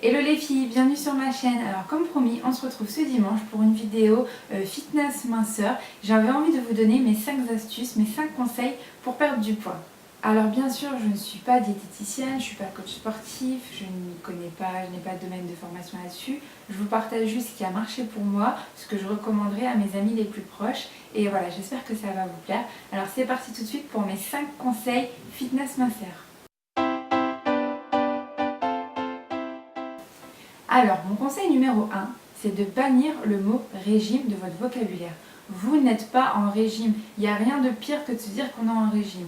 Hello les filles, bienvenue sur ma chaîne. Alors comme promis, on se retrouve ce dimanche pour une vidéo fitness minceur. J'avais envie de vous donner mes 5 astuces, mes 5 conseils pour perdre du poids. Alors bien sûr, je ne suis pas diététicienne, je ne suis pas coach sportif, je n'y connais pas, je n'ai pas de domaine de formation là-dessus. Je vous partage juste ce qui a marché pour moi, ce que je recommanderais à mes amis les plus proches. Et voilà, j'espère que ça va vous plaire. Alors c'est parti tout de suite pour mes 5 conseils fitness minceur. Alors, mon conseil numéro 1, c'est de bannir le mot régime de votre vocabulaire. Vous n'êtes pas en régime. Il n'y a rien de pire que de se dire qu'on est en régime.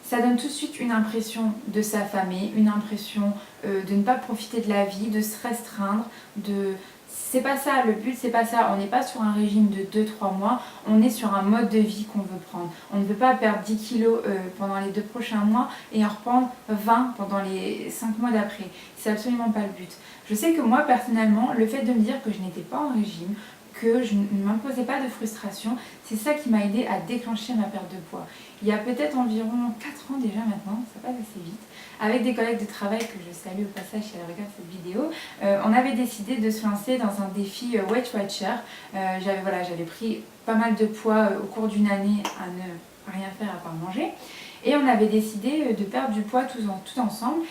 Ça donne tout de suite une impression de s'affamer, une impression de ne pas profiter de la vie, de se restreindre, C'est pas ça, le but c'est pas ça, on n'est pas sur un régime de 2-3 mois, on est sur un mode de vie qu'on veut prendre. On ne veut pas perdre 10 kilos pendant les 2 prochains mois et en reprendre 20 pendant les 5 mois d'après. C'est absolument pas le but. Je sais que moi personnellement, le fait de me dire que je n'étais pas en régime, que je ne m'imposais pas de frustration, c'est ça qui m'a aidé à déclencher ma perte de poids. Il y a peut-être environ 4 ans déjà maintenant, ça passe assez vite, avec des collègues de travail que je salue au passage si elles regardent cette vidéo, on avait décidé de se lancer dans un défi Weight Watcher. J'avais pris pas mal de poids au cours d'une année à ne rien faire à part manger, et on avait décidé de perdre du poids tout ensemble.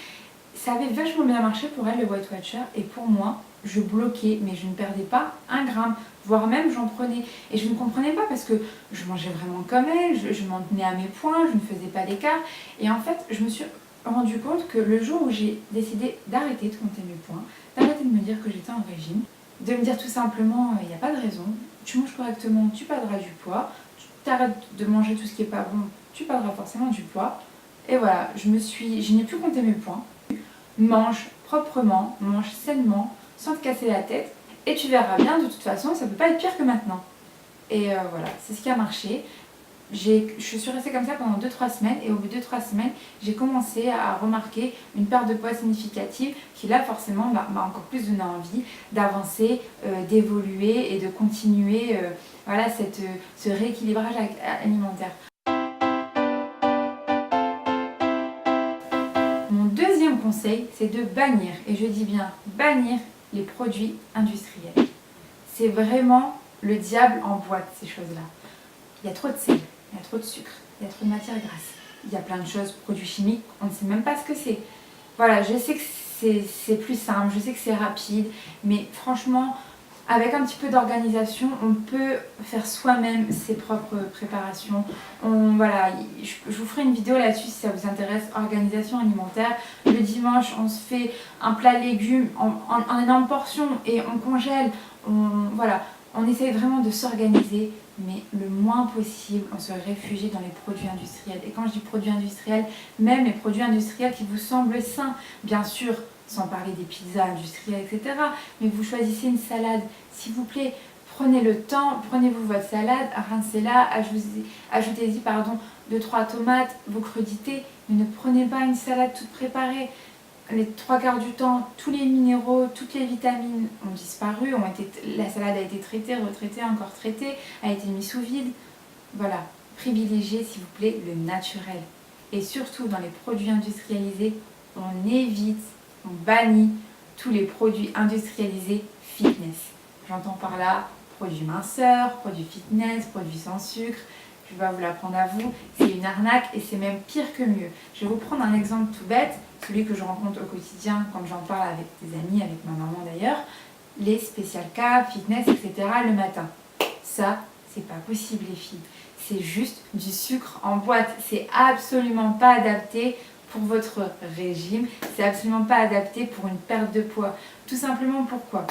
Ça avait vachement bien marché pour elle, le Weight Watcher, et pour moi, je bloquais, mais je ne perdais pas 1 gramme, voire même j'en prenais. Et je ne comprenais pas parce que je mangeais vraiment comme elle, je m'en tenais à mes points, je ne faisais pas d'écart. Et en fait, je me suis rendu compte que le jour où j'ai décidé d'arrêter de compter mes points, d'arrêter de me dire que j'étais en régime, de me dire tout simplement, il n'y a pas de raison, tu manges correctement, tu perdras du poids, tu arrêtes de manger tout ce qui n'est pas bon, tu perdras forcément du poids. Et voilà, je n'ai plus compté mes points. Mange proprement, mange sainement, sans te casser la tête, et tu verras bien, de toute façon, ça ne peut pas être pire que maintenant. Et voilà, c'est ce qui a marché. Je suis restée comme ça pendant 2-3 semaines, et au bout de 2-3 semaines, j'ai commencé à remarquer une perte de poids significative qui là forcément m'a encore plus donné envie d'avancer, d'évoluer et de continuer ce rééquilibrage alimentaire. Mon deuxième conseil, c'est de bannir, et je dis bien bannir, les produits industriels. C'est vraiment le diable en boîte, ces choses-là. Il y a trop de sel, il y a trop de sucre, il y a trop de matière grasse, il y a plein de choses, produits chimiques, on ne sait même pas ce que c'est. Voilà, je sais que c'est plus simple, je sais que c'est rapide, mais franchement, avec un petit peu d'organisation, on peut faire soi-même ses propres préparations. Je vous ferai une vidéo là-dessus si ça vous intéresse, organisation alimentaire. Le dimanche, on se fait un plat légumes en énorme portion et on congèle. On essaye vraiment de s'organiser, mais le moins possible, on se réfugie dans les produits industriels. Et quand je dis produits industriels, même les produits industriels qui vous semblent sains, bien sûr, sans parler des pizzas industrielles, etc. Mais vous choisissez une salade, s'il vous plaît, prenez le temps, prenez-vous votre salade, rincez-la, ajoutez-y 2-3 tomates, vos crudités, mais ne prenez pas une salade toute préparée. Les 3/4 du temps, tous les minéraux, toutes les vitamines ont disparu, la salade a été traitée, retraitée, encore traitée, a été mise sous vide. Voilà, privilégiez s'il vous plaît le naturel. Et surtout dans les produits industrialisés, on évite, on bannit tous les produits industrialisés fitness. J'entends par là produits minceurs, produits fitness, produits sans sucre. Je vais vous l'apprendre à vous, c'est une arnaque et c'est même pire que mieux. Je vais vous prendre un exemple tout bête, celui que je rencontre au quotidien quand j'en parle avec des amis, avec ma maman d'ailleurs, les Special K, fitness, etc. le matin. Ça, c'est pas possible les filles. C'est juste du sucre en boîte. C'est absolument pas adapté pour votre régime. C'est absolument pas adapté pour une perte de poids. Tout simplement pourquoi ?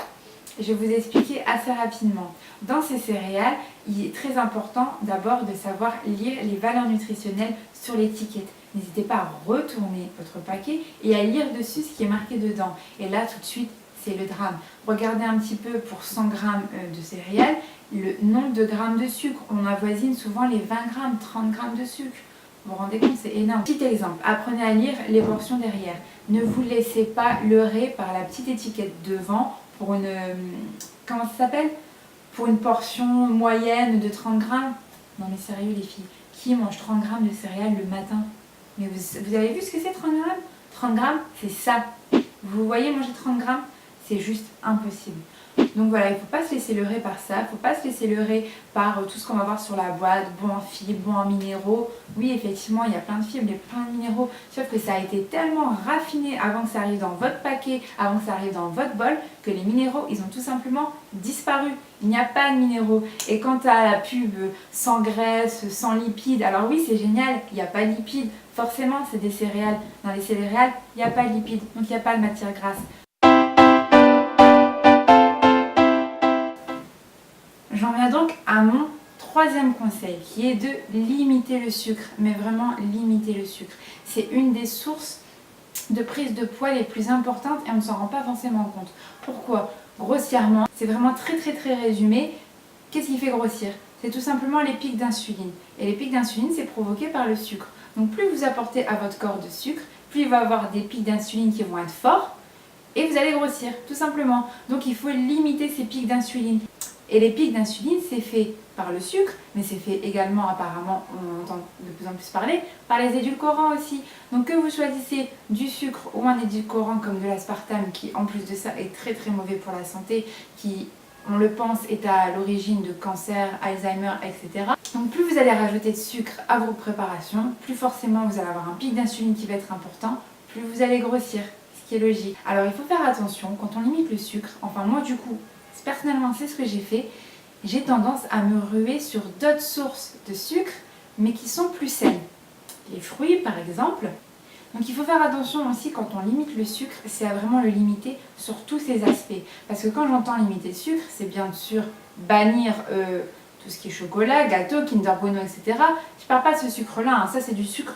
Je vais vous expliquer assez rapidement. Dans ces céréales, il est très important d'abord de savoir lire les valeurs nutritionnelles sur l'étiquette. N'hésitez pas à retourner votre paquet et à lire dessus ce qui est marqué dedans. Et là, tout de suite, c'est le drame. Regardez un petit peu pour 100 grammes de céréales, le nombre de grammes de sucre. On avoisine souvent les 20 grammes, 30 grammes de sucre. Vous vous rendez compte, c'est énorme. Petit exemple, apprenez à lire les portions derrière. Ne vous laissez pas leurrer par la petite étiquette devant pour une... comment ça s'appelle ? Pour une portion moyenne de 30 grammes. Non mais sérieux les filles, qui mange 30 grammes de céréales le matin ? Mais vous avez vu ce que c'est 30 grammes ? 30 grammes, c'est ça. Vous voyez manger 30 grammes ? c'est juste impossible. Donc voilà, il ne faut pas se laisser leurrer par ça, il ne faut pas se laisser leurrer par tout ce qu'on va voir sur la boîte, bon en fibres, bon en minéraux. Oui, effectivement, il y a plein de fibres, il y a plein de minéraux, sauf que ça a été tellement raffiné avant que ça arrive dans votre paquet, avant que ça arrive dans votre bol, que les minéraux, ils ont tout simplement disparu. Il n'y a pas de minéraux. Et quant à la pub sans graisse, sans lipides, alors oui, c'est génial, il n'y a pas de lipides. Forcément, c'est des céréales. Dans les céréales, il n'y a pas de lipides, donc il n'y a pas de matière grasse. J'en viens donc à mon troisième conseil qui est de limiter le sucre, mais vraiment limiter le sucre. C'est une des sources de prise de poids les plus importantes et on ne s'en rend pas forcément compte. Pourquoi? Grossièrement, c'est vraiment très résumé. Qu'est-ce qui fait grossir? C'est tout simplement les pics d'insuline. Et les pics d'insuline, c'est provoqué par le sucre. Donc plus vous apportez à votre corps de sucre, plus il va y avoir des pics d'insuline qui vont être forts et vous allez grossir, tout simplement. Donc il faut limiter ces pics d'insuline. Et les pics d'insuline, c'est fait par le sucre, mais c'est fait également, apparemment, on entend de plus en plus parler, par les édulcorants aussi. Donc que vous choisissez du sucre ou un édulcorant comme de l'aspartame, qui en plus de ça est très mauvais pour la santé, qui, on le pense, est à l'origine de cancer, Alzheimer, etc. Donc plus vous allez rajouter de sucre à vos préparations, plus forcément vous allez avoir un pic d'insuline qui va être important, plus vous allez grossir, ce qui est logique. Alors il faut faire attention, quand on limite le sucre, enfin moi du coup, personnellement, c'est ce que j'ai fait. J'ai tendance à me ruer sur d'autres sources de sucre, mais qui sont plus saines. Les fruits, par exemple. Donc il faut faire attention aussi quand on limite le sucre, c'est à vraiment le limiter sur tous ces aspects. Parce que quand j'entends limiter le sucre, c'est bien sûr bannir tout ce qui est chocolat, gâteau, Kinder Bueno, etc. Je parle pas de ce sucre-là, hein. Ça c'est du sucre.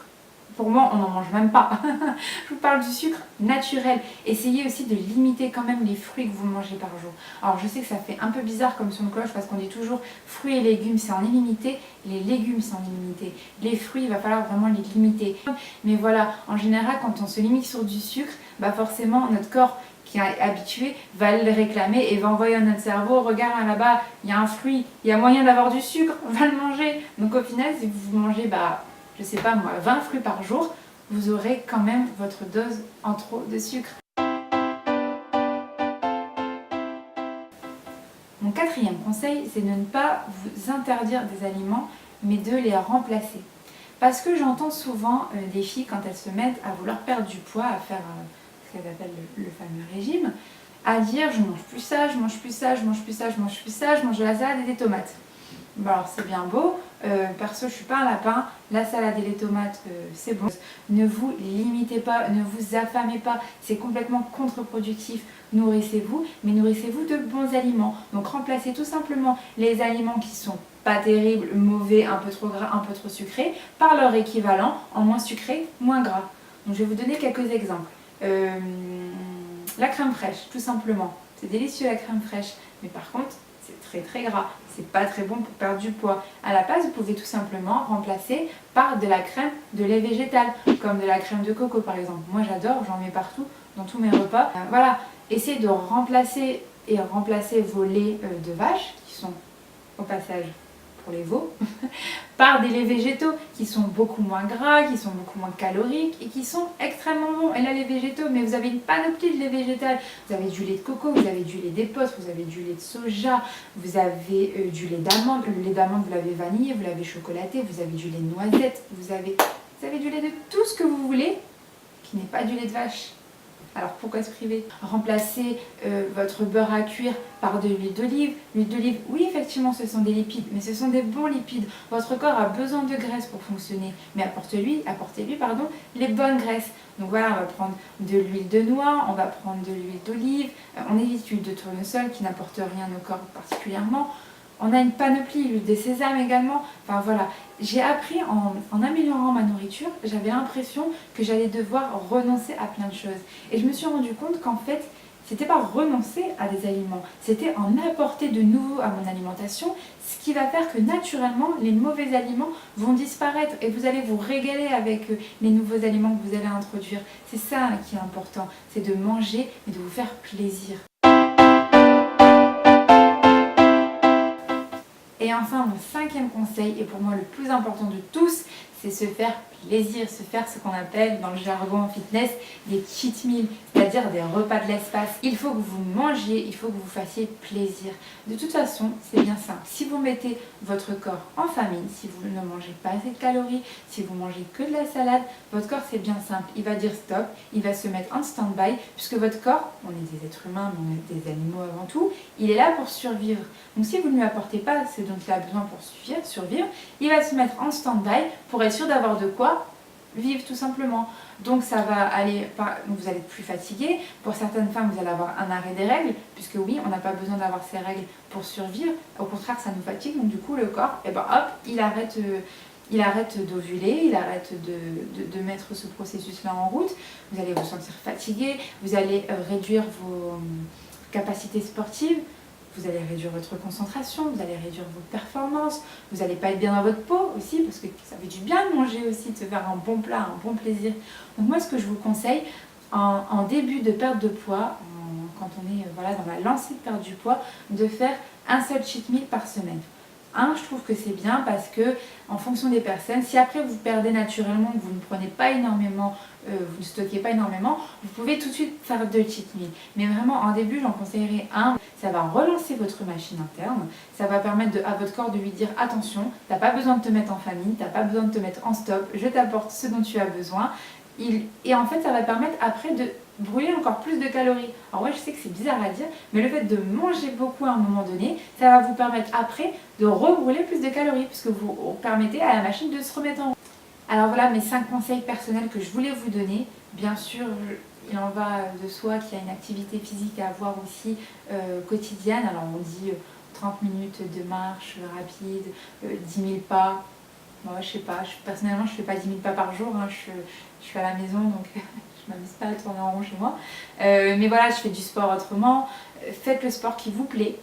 Pour moi, on n'en mange même pas. Je vous parle du sucre naturel. Essayez aussi de limiter quand même les fruits que vous mangez par jour. Alors je sais que ça fait un peu bizarre comme son de cloche parce qu'on dit toujours fruits et légumes c'est en illimité, les légumes c'est en illimité. Les fruits, il va falloir vraiment les limiter. Mais voilà, en général, quand on se limite sur du sucre, bah forcément notre corps qui est habitué va le réclamer et va envoyer à notre cerveau, regarde là-bas, il y a un fruit, il y a moyen d'avoir du sucre, va le manger. Donc au final, si vous mangez, je sais pas moi, 20 fruits par jour, vous aurez quand même votre dose en trop de sucre. Mon quatrième conseil, c'est de ne pas vous interdire des aliments, mais de les remplacer. Parce que j'entends souvent des filles, quand elles se mettent à vouloir perdre du poids, à faire ce qu'elles appellent le fameux régime, à dire je mange plus ça, je mange plus ça, je mange plus ça, je mange plus ça, je mange de la salade et des tomates. Bon, alors c'est bien beau, perso je suis pas un lapin, la salade et les tomates c'est bon. Ne vous limitez pas, ne vous affamez pas, c'est complètement contre-productif. Nourrissez-vous, mais nourrissez-vous de bons aliments. Donc remplacez tout simplement les aliments qui sont pas terribles, mauvais, un peu trop gras, un peu trop sucrés, par leur équivalent en moins sucré, moins gras. Donc je vais vous donner quelques exemples. La crème fraîche, tout simplement. C'est délicieux la crème fraîche, mais par contre c'est très gras, c'est pas très bon pour perdre du poids. À la place, vous pouvez tout simplement remplacer par de la crème de lait végétal, comme de la crème de coco par exemple. Moi j'adore, j'en mets partout dans tous mes repas. Voilà, essayez de remplacer vos laits de vache, qui sont au passage pour les veaux, par des laits végétaux qui sont beaucoup moins gras, qui sont beaucoup moins caloriques et qui sont extrêmement bons. Et là les végétaux, mais vous avez une panoplie de lait végétal. Vous avez du lait de coco, vous avez du lait d'épeautre, vous avez du lait de soja, vous avez du lait d'amande. Le lait d'amande vous l'avez vanillé, vous l'avez chocolaté, vous avez du lait de noisette, vous avez du lait de tout ce que vous voulez qui n'est pas du lait de vache. Alors pourquoi se priver? Remplacez votre beurre à cuire par de l'huile d'olive. L'huile d'olive, oui effectivement ce sont des lipides, mais ce sont des bons lipides. Votre corps a besoin de graisse pour fonctionner, mais apportez-lui les bonnes graisses. Donc voilà, on va prendre de l'huile de noix, on va prendre de l'huile d'olive, on évite l'huile de tournesol qui n'apporte rien au corps particulièrement. On a une panoplie, l'huile de sésame également. Enfin voilà, j'ai appris en améliorant ma nourriture, j'avais l'impression que j'allais devoir renoncer à plein de choses. Et je me suis rendu compte qu'en fait, c'était pas renoncer à des aliments, c'était en apporter de nouveaux à mon alimentation, ce qui va faire que naturellement, les mauvais aliments vont disparaître et vous allez vous régaler avec les nouveaux aliments que vous allez introduire. C'est ça qui est important, c'est de manger et de vous faire plaisir. Et enfin, mon cinquième conseil, et pour moi le plus important de tous, c'est se faire plaisir, se faire ce qu'on appelle dans le jargon en fitness des cheat meals, c'est-à-dire des repas de l'espace. Il faut que vous mangiez, il faut que vous fassiez plaisir. De toute façon, c'est bien simple. Si vous mettez votre corps en famine, si vous ne mangez pas assez de calories, si vous mangez que de la salade, votre corps c'est bien simple. Il va dire stop, il va se mettre en stand-by, puisque votre corps, on est des êtres humains, mais on est des animaux avant tout, il est là pour survivre. Donc si vous ne lui apportez pas ce dont il a besoin pour survivre, il va se mettre en stand-by pour être sûr d'avoir de quoi vivre tout simplement. Donc ça va aller, vous allez être plus fatigué. Pour certaines femmes, vous allez avoir un arrêt des règles, puisque oui, on n'a pas besoin d'avoir ces règles pour survivre. Au contraire, ça nous fatigue. Donc du coup, le corps, et ben hop, il arrête d'ovuler, il arrête de mettre ce processus-là en route. Vous allez vous sentir fatigué, vous allez réduire vos capacités sportives. Vous allez réduire votre concentration, vous allez réduire vos performances, vous n'allez pas être bien dans votre peau aussi, parce que ça fait du bien de manger aussi, de se faire un bon plat, un bon plaisir. Donc moi, ce que je vous conseille, en début de perte de poids, quand on est dans la lancée de perte du poids, de faire un seul cheat meal par semaine. Je trouve que c'est bien parce que, en fonction des personnes, si après vous perdez naturellement, que vous ne prenez pas énormément, vous ne stockez pas énormément, vous pouvez tout de suite faire 2 cheat meals. Mais vraiment, en début, j'en conseillerais un. Ça va relancer votre machine interne. Ça va permettre à votre corps de lui dire attention, t'as pas besoin de te mettre en famine, t'as pas besoin de te mettre en stop, je t'apporte ce dont tu as besoin. Et en fait, ça va permettre après de brûler encore plus de calories. Alors ouais, je sais que c'est bizarre à dire, mais le fait de manger beaucoup à un moment donné, ça va vous permettre après de rebrûler plus de calories, puisque vous permettez à la machine de se remettre en route. Alors voilà mes 5 conseils personnels que je voulais vous donner. Bien sûr, il en va de soi qu'il y a une activité physique à avoir aussi quotidienne. Alors on dit 30 minutes de marche rapide, 10 000 pas. Moi, je sais pas, personnellement, je fais pas 10 000 pas par jour, je suis à la maison, donc je m'amuse pas à tourner en rond chez moi. Mais voilà, je fais du sport autrement. Faites le sport qui vous plaît.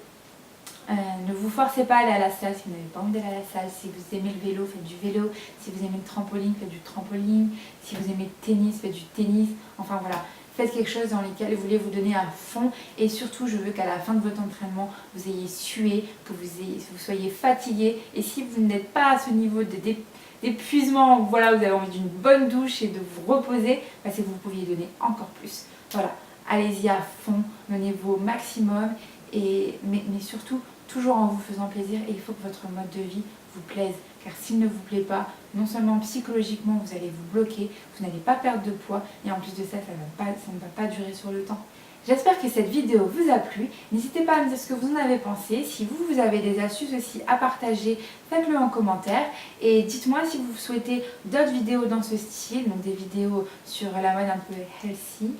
Ne vous forcez pas à aller à la salle si vous n'avez pas envie d'aller à la salle. Si vous aimez le vélo, faites du vélo. Si vous aimez le trampoline, faites du trampoline. Si vous aimez le tennis, faites du tennis. Enfin voilà, faites quelque chose dans lequel vous voulez vous donner à fond. Et surtout, je veux qu'à la fin de votre entraînement, vous ayez sué, que vous soyez fatigué. Et si vous n'êtes pas à ce niveau d'épuisement, voilà, vous avez envie d'une bonne douche et de vous reposer, c'est que vous pouviez donner encore plus. Voilà, allez-y à fond, donnez-vous au maximum. Mais surtout, toujours en vous faisant plaisir, et il faut que votre mode de vie vous plaise, car s'il ne vous plaît pas, non seulement psychologiquement vous allez vous bloquer, vous n'allez pas perdre de poids, et en plus de ça, ça ne va pas durer sur le temps. J'espère que cette vidéo vous a plu. N'hésitez pas à me dire ce que vous en avez pensé. Si vous avez des astuces aussi à partager, faites-le en commentaire. Et dites-moi si vous souhaitez d'autres vidéos dans ce style, donc des vidéos sur la mode un peu healthy,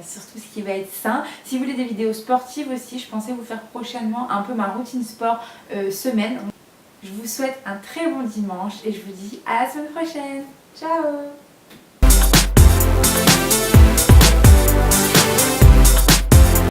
sur tout ce qui va être sain. Si vous voulez des vidéos sportives aussi, je pensais vous faire prochainement un peu ma routine sport semaine. Je vous souhaite un très bon dimanche et je vous dis à la semaine prochaine. Ciao!